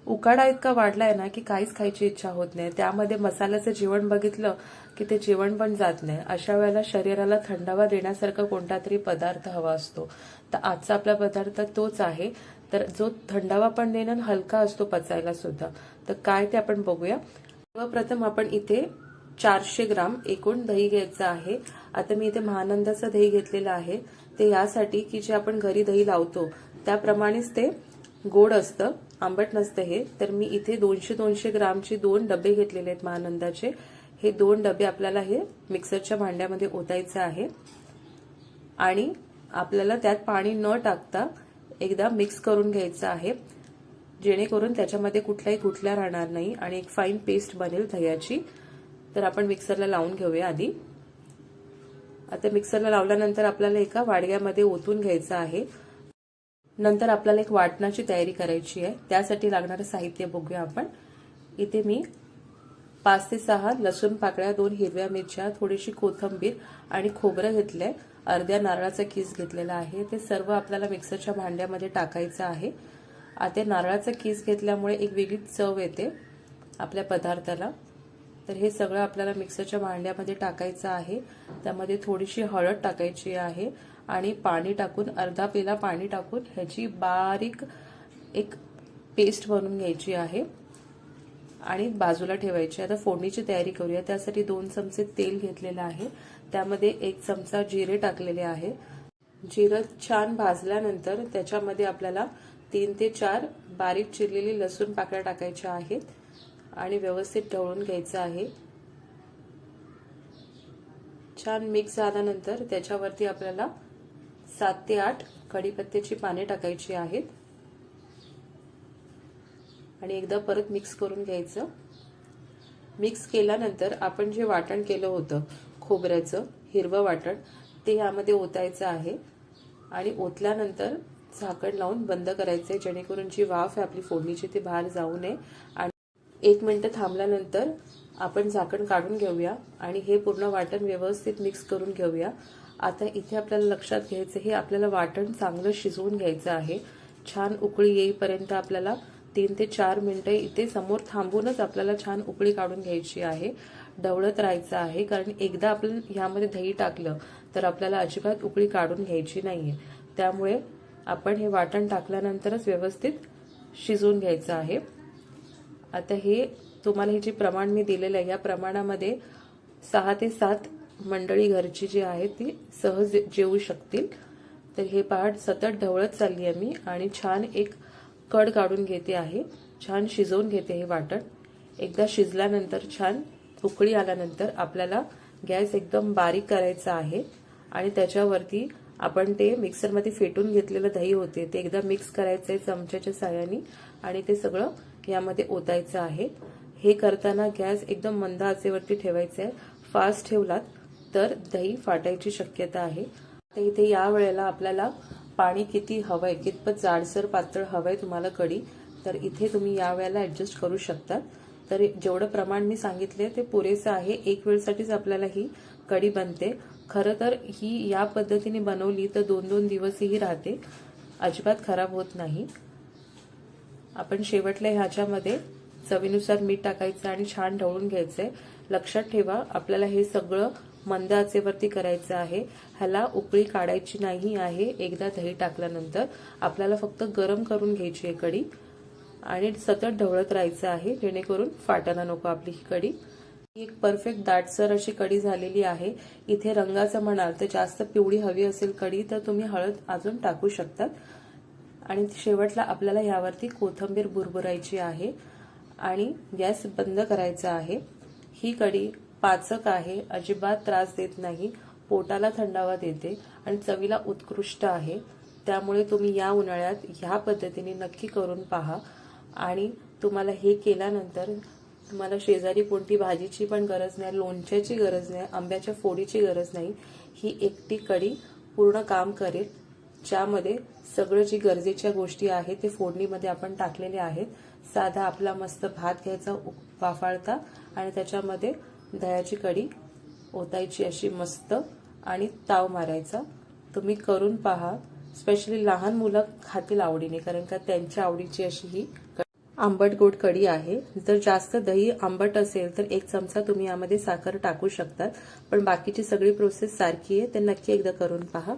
उकाडा इतका वाढलाय ना की काहीच खायची इच्छा होत नाही। त्यामध्ये मसाल्याचं जेवण बघितलं की ते जेवण पण जात नाही। अशा वेळेला शरीराला थंडावा देण्यासारखा कोणता तरी पदार्थ हवा असतो। तर आजचा आपला पदार्थ तोच आहे, तर जो थंडावा पण देणं हलका असतो पचायला सुद्धा। तर काय ते आपण बघूया। सर्वप्रथम आपण इथे 400 ग्राम एकूण दही घ्यायचं आहे। आता मी इथे महानंदाचं दही घेतलेलं आहे, ते यासाठी की जे आपण घरी दही लावतो त्याप्रमाणेच ते गोड असतं, आंबट नसतं हे। तर मी इथे 200 ग्रामचे 2 डबे घेतलेले आहेत महानंदाचे। हे 2 डबे आपल्याला हे मिक्सरच्या भांड्यामध्ये ओतायचे आहे आणि आपल्याला त्यात पाणी न टाकता एकदा मिक्स करून घ्यायचं आहे, जेणेकरून त्याच्यामध्ये कुठलाही गुठल्या राहणार नाही आणि एक फाईन पेस्ट बनेल दह्याची। तर आपण मिक्सरला लावून घेऊया आधी। आता मिक्सरला लावल्यानंतर आपल्याला एका वाडग्यामध्ये ओतून घ्यायचं आहे। नंतर आपल्याला एक वाटणाची तयारी करायची आहे। त्यासाठी लागणारे साहित्य बघूया आपण। इथे मी 5 ते 6 लसूण पाकळ्या, 2 हिरव्या मिरच्या, थोडीशी कोथिंबीर आणि खोबरं घेतलंय, अर्ध्या नारळाचा किस घेतलेला आहे। ते सर्व आपल्याला मिक्सरच्या भांड्यामध्ये टाकायचं आहे। आता नारळाचा किस घेतल्यामुळे एक वेगळी चव येते आपल्या पदार्थाला। तर हे सगळं आपल्याला मिक्सरच्या भांड्यामध्ये टाकायचं आहे। त्यामध्ये थोडीशी हळद टाकायची आहे आणि पाणी टाकून, अर्धा पेला पाणी टाकून ह्याची बारीक एक पेस्ट बनवून घ्यायची आहे आणि बाजूला ठेवायची। आता फोडणीची तयारी करूया। त्यासाठी 2 चमचे तेल घेतलेलं आहे, त्यामध्ये 1 चमचा जिरे टाकलेले आहे। जिरं छान भाजल्यानंतर त्याच्यामध्ये आपल्याला 3 ते 4 बारीक चिरलेली लसूण पाकळ्या टाकायच्या आहेत आणि व्यवस्थित ढवळून घ्यायचं आहे। छान मिक्स झाल्यानंतर त्याच्यावरती आपल्याला 7 ते 8 कढीपत्त्याची पाने टाकायची आहेत आणि एकदा परत मिक्स करून घ्यायचं। मिक्स केल्यानंतर आपण जे वाटण केलं होतं खोबऱ्याचं हिरवं वाटण, ते यामध्ये ओतायचं आहे आणि ओतल्यानंतर झाकण लावून बंद करायचंय, जेणेकरून जी वाफ आहे आपली फोडणीची ती बाहेर जाऊ नये। आणि 1 मिनिट थांबल्यानंतर आपण झाकण काढून घेऊया आणि हे पूर्ण वाटण व्यवस्थित मिक्स करून घेऊया। आता इथे आपल्याला लक्षात घ्यायचं, हे आपल्याला वाटण चांगलं शिजवून घ्यायचं आहे। छान उकळी येईपर्यंत आपल्याला 3 ते 4 मिनिटं इथे समोर थांबूनच आपल्याला छान उकळी काढून घ्यायची आहे। ढवळत राहायचं आहे, कारण एकदा आपण ह्यामध्ये दही टाकलं तर आपल्याला अजिबात उकळी काढून घ्यायची नाहीये। त्यामुळे आपण हे वाटण टाकल्यानंतरच व्यवस्थित शिजवून घ्यायचं आहे। आता हे तुम्हाला हे जे प्रमाण मी दिलेलं आहे या प्रमाणामध्ये 6 ते 7 मंडळी घरची जी आहे ती सहज जेवू शकतील। तर हे पहाट सतत ढवळत चालली आहे मी आणि छान एक कड काढून घेते आहे, छान शिजवून घेते हे वाटण। एकदा शिजल्यानंतर छान उकळी आल्यानंतर आपल्याला गॅस एकदम बारीक करायचा आहे आणि त्याच्यावरती आपण ते मिक्सरमध्ये फेटून घेतलेलं दही होते ते एकदा मिक्स करायचंय चमच्याच्या साहाय्याने आणि ते सगळं यामध्ये ओतायचं आहे। हे करताना गॅस एकदम मंद आचेवरती ठेवायचा आहे। फास्ट ठेवलात तर दही फाटायची शक्यता आहे। तर इथे या वेळेला आपल्याला पाणी किती हवंय, कितपत जाडसर पातळ हवंय तुम्हाला कढी, तर इथे तुम्ही या वेळेला ऍडजस्ट करू शकता। तर जेवढं प्रमाण मी सांगितले ते पुरेसं आहे। एक वेळसाठीच आपल्याला ही कढी बनते। खरं तर ही या पद्धतीने बनवली तर 2-2 दिवसही राहते, अजिबात खराब होत नाही। आपण शेवटला ह्याच्यामध्ये चवीनुसार मीठ टाकायचं आणि छान ढवळून घ्यायचंय। लक्षात ठेवा आपल्याला हे सगळं मंद आचेवरती करायचं आहे, ह्याला उकळी काढायची नाही आहे। एकदा दही टाकल्यानंतर आपल्याला फक्त गरम करून घ्यायची आहे कढी आणि सतत ढवळत राहायचं आहे, जेणेकरून फाटायला नको आपली ही कढी। एक परफेक्ट दाटसर अशी कढी झालेली आहे। इथे रंगाचं म्हणाल तर जास्त पिवळी हवी असेल कढी तर तुम्ही हळद अजून टाकू शकतात आणि शेवटला आपल्याला यावरती कोथिंबीर भुरभुरायची आहे आणि गॅस बंद करायचा आहे। ही कढी पाचक आहे, अजिबात त्रास देत नाही, पोटाला थंडावा देते आणि चवीला उत्कृष्ट आहे। त्यामुळे तुम्ही या उन्हाळ्यात ह्या पद्धतीने नक्की करून पहा आणि तुम्हाला हे केल्यानंतर तुम्हाला शेजारी कोणती भाजीची पण गरज नाही, लोणच्याची गरज नाही, आंब्याच्या फोडीची गरज नाही। ही एकटी कढी पूर्ण काम करेल, ज्यामध्ये सगळं जी गरजेच्या गोष्टी आहेत ते फोडणीमध्ये आपण टाकलेले आहेत। साधा आपला मस्त भात घ्यायचा वाफाळता आणि त्याच्यामध्ये दह्याची कढी ओतायची अशी मस्त आणि ताव मारायचा। तुम्ही करून पहा, स्पेशली लहान मुलं खातील आवडीने, कारण का त्यांच्या आवडीची अशी ही आंबट गोड कढी आहे। जर जास्त दही आंबट असेल तर 1 चमचा तुम्ही यामध्ये साखर टाकू शकतात, पण बाकीची सगळी प्रोसेस सारखी आहे, तर नक्की एकदा करून पहा।